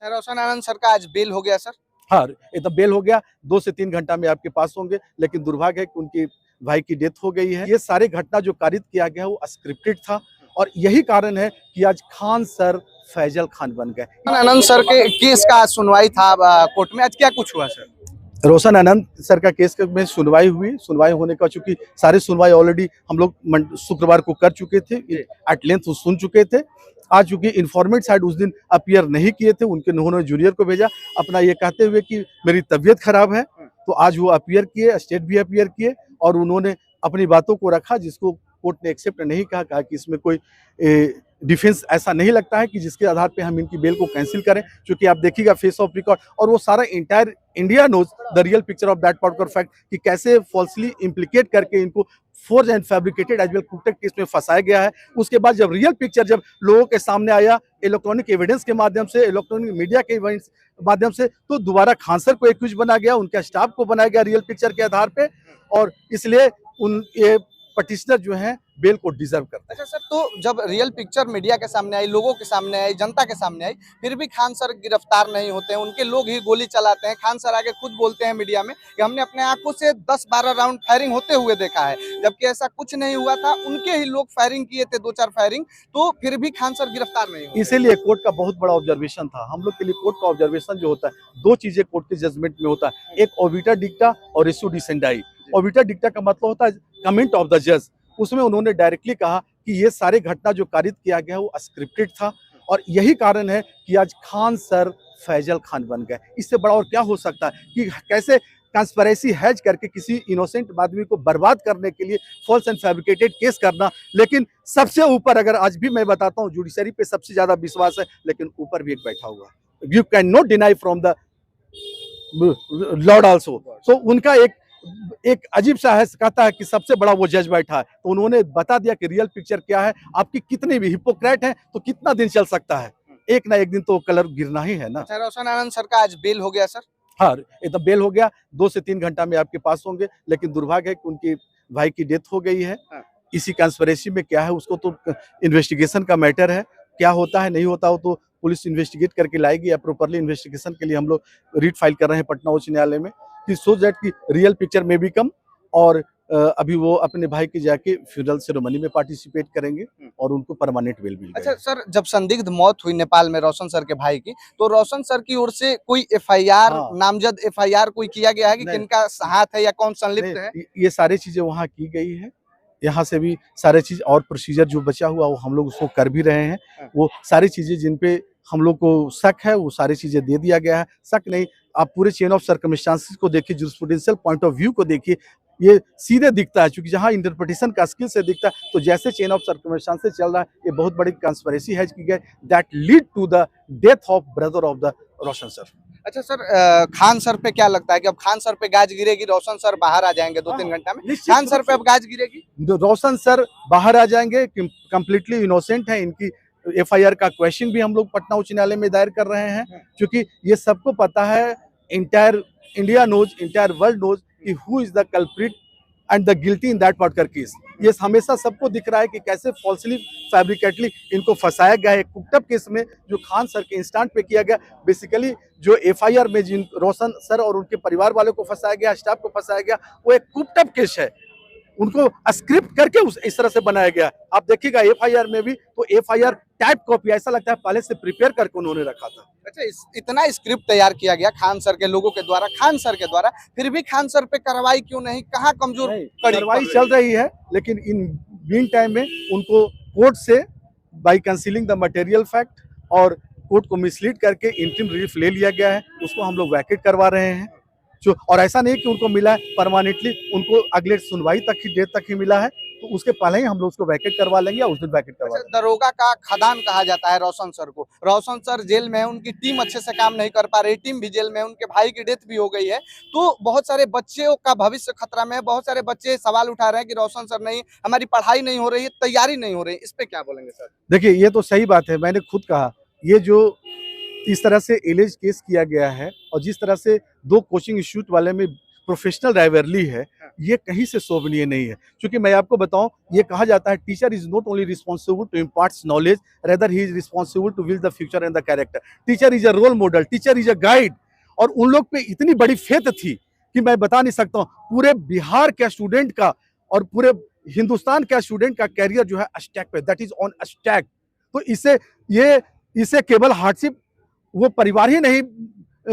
रोशन आनंद sir का आज bell हो गया सर। हाँ, ये तो बेल हो गया, 2 से 3 घंटा में आपके पास होंगे, लेकिन दुर्भाग्य है कि उनकी भाई की डेथ हो गई है। ये सारे घटना जो कारित किया गया है वो स्क्रिप्टेड था और यही कारण है कि आज खान सर फैजल खान बन गए। आनंद सर के केस का सुनवाई था कोर्ट में, आज क्या कुछ हुआ सर? रोशन आनंद सर का केस में सुनवाई हुई। सुनवाई होने का चूंकि सारी सुनवाई ऑलरेडी हम लोग शुक्रवार को कर चुके थे, एट लेंथ सुन चुके थे। आज चूंकि इन्फॉर्मेट साइड उस दिन अपीयर नहीं किए थे, उन्होंने जूनियर को भेजा अपना ये कहते हुए कि मेरी तबीयत खराब है, तो आज वो अपीयर किए, स्टेट भी अपीयर किए और उन्होंने अपनी बातों को रखा, जिसको कोर्ट ने एक्सेप्ट नहीं कहा कि इसमें कोई डिफेंस ऐसा नहीं लगता है कि जिसके आधार पे हम इनकी बेल को कैंसिल करें, क्योंकि आप देखिएगा फेस ऑफ रिकॉर्ड और वो सारा entire India knows the real picture of that particular fact कि कैसे फॉल्सली इम्प्लीकेट करके इनको forge and fabricated as well cooked case में फंसाया गया है। उसके बाद जब रियल पिक्चर जब लोगों के सामने आया इलेक्ट्रॉनिक एविडेंस के माध्यम से, इलेक्ट्रॉनिक मीडिया के माध्यम से, तो दोबारा खान सर को एक्यूज बना गया, उनके स्टाफ को बनाया गया रियल पिक्चर के आधार पे और इसलिए ये पटिशनर जो है बेल को डिजर्व करते हैं। अच्छा सर, तो जब रियल पिक्चर मीडिया के सामने आई, लोगों के सामने आई, जनता के सामने आई, फिर भी खान सर गिरफ्तार नहीं होते हैं, उनके लोग ही गोली चलाते हैं। खान सर आगे खुद बोलते हैं मीडिया में कि हमने अपने आंखों से 10-12 राउंड फायरिंग होते हुए देखा है, जबकि ऐसा कुछ नहीं हुआ था, उनके ही लोग फायरिंग किए थे 2-4 फायरिंग, तो फिर भी खान सर गिरफ्तार नहीं हुए। इसीलिए कोर्ट का बहुत बड़ा ऑब्जर्वेशन था हम लोग के लिए। कोर्ट का ऑब्जर्वेशन जो होता है, दो चीजें कोर्ट के जजमेंट में होता है, एक ओबिटा डिक्टा और इशू डिसेंडाई। ओबिटा डिक्टा का मतलब होता है कमेंट ऑफ द जज। उसमें उन्होंने डायरेक्टली कहा कि ये सारे घटना जो कारित किया गया वो स्क्रिप्टेड था और यही कारण है कि आज खान सर फैजल खान बन गए। इससे बड़ा और क्या हो सकता है कि कैसे कंस्पिरेसी हैज करके किसी इनोसेंट आदमी को बर्बाद करने के लिए फॉल्स एंड फैब्रिकेटेड केस करना। लेकिन सबसे ऊपर, अगर आज भी मैं बताता हूँ, जुडिशरी पे सबसे ज्यादा विश्वास है, लेकिन ऊपर भी एक बैठा हुआ, you can not deny from the lord also. So उनका एक अजीब सा है, कहता है कि सबसे बड़ा वो जज बैठा है, तो उन्होंने बता दिया कि रियल पिक्चर क्या है। आपकी कितनी भी हिपोक्रेट है तो कितना दिन चल सकता है, एक ना एक दिन तो कलर गिरना ही है ना। अच्छा, रोशन आनंद सर का आज बेल हो गया सर। हाँ, ये तो बेल हो गया, 2 से 3 घंटा में आपके पास होंगे, लेकिन दुर्भाग्य है कि उनकी भाई की डेथ हो गई है। इसी कंस्पिरेसी में क्या है उसको तो इन्वेस्टिगेशन का मैटर है, क्या होता है नहीं होता हो तो पुलिस इन्वेस्टिगेट करके लाएगी या प्रॉपरली इन्वेस्टिगेशन के लिए हम लोग रीट फाइल कर रहे हैं पटना उच्च न्यायालय में कि सो दैट की रियल पिक्चर में भी कम और अभी वो अपने भाई की जाके फ्यूनरल सेरेमनी में पार्टिसिपेट करेंगे और उनको परमानेंट बेल मिल अच्छा सर, जब संदिग्ध मौत हुई नेपाल में रोशन सर के भाई की, तो रोशन सर की ओर से कोई एफआईआर, नामजद एफआईआर कोई किया गया है कि किनका हाथ है या कौन संलिप्त है? ये सारी चीजें वहाँ की गई है, यहाँ से भी सारे चीज और प्रोसीजर जो बचा हुआ वो हम लोग उसको कर भी रहे हैं। वो सारी चीजें जिन पे हम लोग को शक है वो सारी चीजें दे दिया गया है। शक नहीं, आप पूरे चेन ऑफ सर्कमस्टांसेस को देखिए, जूरिस्प्रूडेंशियल पॉइंट ऑफ व्यू को देखिए, ये सीधे दिखता है, क्योंकि जहां इंटरप्रिटेशन का स्किल से दिखता है, तो जैसे चेन ऑफ सर्कमस्टांसेस चल रहा है, ये बहुत बड़ी कंस्पिरेसी है की गई that lead to the death of brother of the Roshan sir. अच्छा सर, खान सर पे क्या लगता है कि अब खान सर पे गाज गिरेगी, रोशन सर बाहर आ जाएंगे 2-3 घंटा में, खान सर पे अब गाज गिरेगी? रोशन सर बाहर आ जाएंगे, कंप्लीटली इनोसेंट है। इनकी एफआईआर का क्वेश्चन भी हम लोग पटना उच्च न्यायालय में दायर कर रहे हैं, क्योंकि ये सबको पता है, entire India knows, entire world knows कि who is the culprit and the guilty in that particular case. ये हमेशा सबको दिख रहा है कि कैसे फॉल्सली फैब्रिकेटली इनको फंसाया गया है। कुकटअप केस में जो खान सर के इंस्टेंट पे किया गया, बेसिकली जो एफआईआर में जिन रोशन सर और उनके परिवार वालों को फंसाया गया, स्टाफ को फंसाया गया, वो एक कुकटअप केस है, उनको स्क्रिप्ट करके इस तरह से बनाया गया। आप देखिएगा एफआईआर में भी, तो एफआईआर टाइप कॉपी ऐसा लगता है पहले से प्रिपेयर करके उन्होंने रखा था। अच्छा, इतना स्क्रिप्ट तैयार किया गया खान सर के लोगों के द्वारा, खान सर के द्वारा, फिर भी खान सर पे कार्रवाई क्यों नहीं? कहाँ कमजोर? कार्रवाई चल रही है, लेकिन इन मीन टाइम में उनको कोर्ट से by concealing the material fact और कोर्ट को मिसलीड करके इंटरिम रिलीफ ले लिया गया है, उसको हम लोग वैकेट करवा रहे हैं। जो और ऐसा नहीं कि उनको मिला है परमानेंटली, उनको अगले सुनवाई तक ही डेट तक ही मिला है, तो उसके पहले ही हम लोग उसको वैकेट करवा लेंगे या उस दिन वैकेट करवा लेंगे। दरोगा का खदान कहा जाता है रोशन सर को। रोशन सर जेल में है, उनकी टीम अच्छे से काम नहीं कर पा रही, टीम भी जेल में है, उनके भाई की डेथ भी हो गई है, तो बहुत सारे बच्चों का भविष्य खतरा में है। बहुत सारे बच्चे सवाल उठा रहे हैं कि रोशन सर नहीं, हमारी पढ़ाई नहीं हो रही है, तैयारी नहीं हो रही है, इस पे क्या बोलेंगे सर? देखिए, ये तो सही बात है, मैंने खुद कहा, ये जो इस तरह से एलिज केस किया गया है और जिस तरह से 2 कोचिंग इंस्टीट्यूट वाले में प्रोफेशनल राइवलरी है, ये कहीं से शोभनीय नहीं है। क्योंकि मैं आपको बताऊं, ये कहा जाता है teacher is not only responsible to impart knowledge, rather he is responsible to build the future and the character. Teacher is a role model, teacher is a guide. और उन लोग पे इतनी बड़ी फेथ थी कि मैं बता नहीं सकता हूँ। पूरे बिहार के स्टूडेंट का और पूरे हिंदुस्तान का स्टूडेंट का कैरियर जो है स्टैक पे, दैट इज ऑन स्टैक। तो इसे केवल हार्डशिप वो परिवार ही नहीं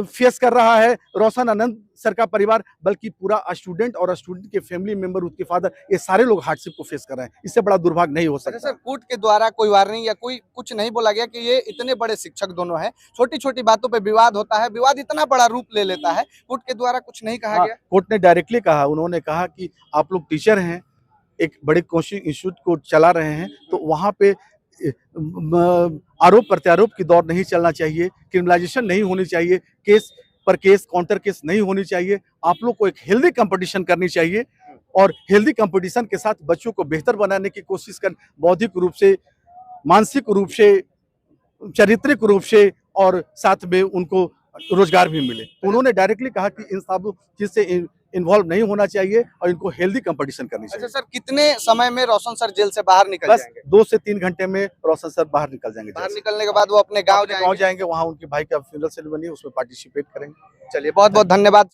फेस कर रहा है, रोशन आनंद सर का परिवार, बल्कि पूरा स्टूडेंट और स्टूडेंट के फैमिली मेंबर, उसके फादर, ये सारे लोग हार्डशिप को फेस कर रहे हैं। इससे बड़ा दुर्भाग्य नहीं हो अच्छा सकता। सर, कोर्ट के द्वारा कोई वार्निंग या कोई कुछ नहीं बोला गया कि ये इतने बड़े शिक्षक दोनों हैं, छोटी छोटी बातों पे विवाद होता है, विवाद इतना बड़ा रूप ले लेता है, कोर्ट के द्वारा कुछ नहीं कहा हाँ, गया? कोर्ट ने डायरेक्टली कहा, उन्होंने कहा कि आप लोग टीचर हैं, एक बड़े कोचिंग इंस्टीट्यूट को चला रहे हैं, तो वहाँ पे आरोप प्रत्यारोप की दौर नहीं चलना चाहिए, क्रिमिनलाइजेशन नहीं होनी चाहिए, केस पर केस, काउंटर केस नहीं होनी चाहिए। आप लोग को एक हेल्दी कंपटीशन करनी चाहिए और हेल्दी कंपटीशन के साथ बच्चों को बेहतर बनाने की कोशिश कर, बौद्धिक रूप से, मानसिक रूप से, चारित्रिक रूप से, और साथ में उनको रोजगार भी मिले। तो उन्होंने डायरेक्टली कहा कि इन सब चीज से इन्वॉल्व नहीं होना चाहिए और इनको हेल्दी कंपटीशन करनी अच्छा चाहिए। सर, कितने समय में रोशन सर जेल से बाहर निकल बस जाएंगे? 2 से 3 घंटे में रोशन सर बाहर निकल जाएंगे। बाहर निकलने के बाद वो अपने गाँव गाँव जाएंगे, वहाँ उनके भाई का फ्यूनरल सेरेमनी है, उसमें पार्टिसिपेट करेंगे। चलिए, बहुत बहुत धन्यवाद।